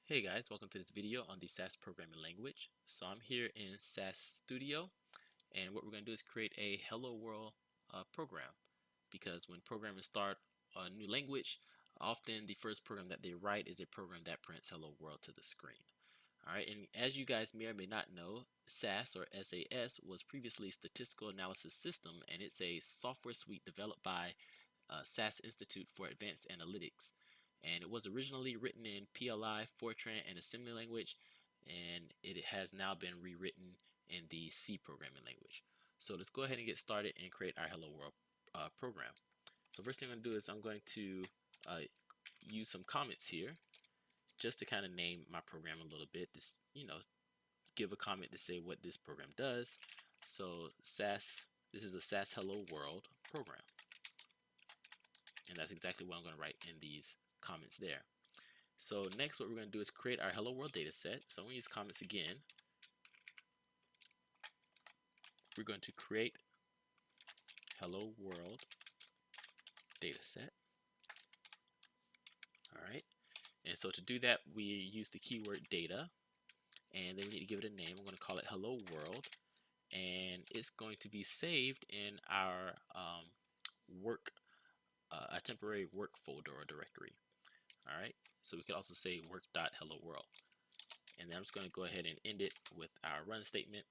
Hey guys, welcome to this video on the SAS programming language. So I'm here in SAS Studio, and what we're going to do is create a Hello World program, because when programmers start a new language, often the first program that they write is a program that prints Hello World to the screen. Alright, and as you guys may or may not know, SAS or SAS was previously Statistical Analysis System, and it's a software suite developed by SAS Institute for Advanced Analytics. And it was originally written in PLI, Fortran, and assembly language, and it has now been rewritten in the C programming language. So let's go ahead and get started and create our Hello World program. So first thing I'm going to do is I'm going to use some comments here just to kind of name my program a little bit. Just, give a comment to say what this program does. So this is a SAS Hello World program. And that's exactly what I'm going to write in these comments there. So next, what we're going to do is create our Hello World data set. So I'm going to use comments again. We're going to create Hello World data set. All right. And so to do that, we use the keyword data, and then we need to give it a name. I'm going to call it Hello World, and it's going to be saved in our a temporary work folder or directory. All right. So we could also say work.hello-world. And then I'm just going to go ahead and end it with our run statement.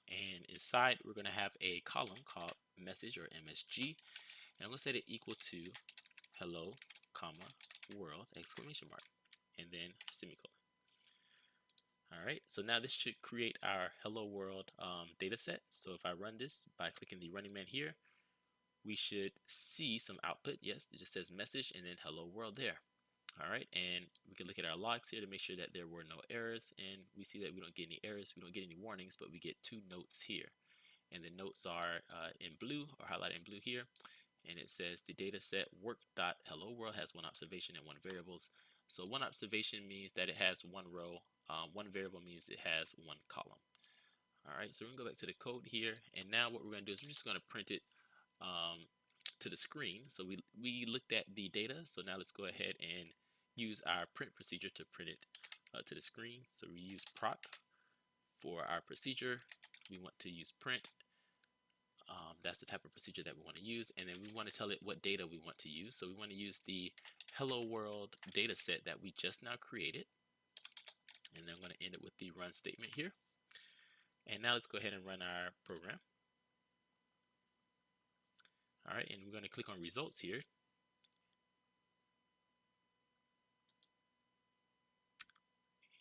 And inside, we're going to have a column called message or MSG. And I'm going to set it equal to hello, comma, world, exclamation mark, and then semicolon. All right, so now this should create our Hello World data set. So if I run this by clicking the running man here, we should see some output. Yes, it just says message and then Hello World there. All right, and we can look at our logs here to make sure that there were no errors, and we see that we don't get any errors, we don't get any warnings, but we get 2 notes here. And the notes are in blue, or highlighted in blue here, and it says the data set work.hello-world has 1 observation and 1 variables. So 1 observation means that it has 1 row, 1 variable means it has 1 column. All right, so we're gonna go back to the code here, and now what we're gonna do is we're just gonna print it to the screen. So we looked at the data, so now let's go ahead and use our print procedure to print it to the screen. So we use proc for our procedure. We want to use print. That's the type of procedure that we want to use, and then we want to tell it what data we want to use. So we want to use the Hello World data set that we just now created, and then I'm going to end it with the run statement here. And now let's go ahead and run our program. All right, and we're going to click on results here.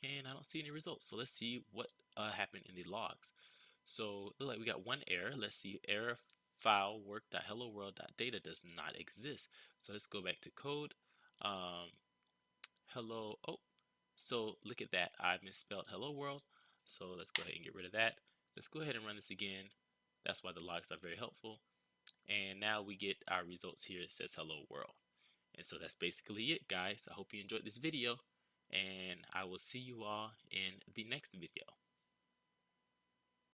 And I don't see any results. So let's see what happened in the logs. So look like we got 1 error. Let's see, error file work.hello-world.data does not exist. So let's go back to code. Hello. Oh, so look at that. I misspelled hello world. So let's go ahead and get rid of that. Let's go ahead and run this again. That's why the logs are very helpful. And now we get our results here. It says hello world. And so that's basically it, guys. I hope you enjoyed this video, and I will see you all in the next video.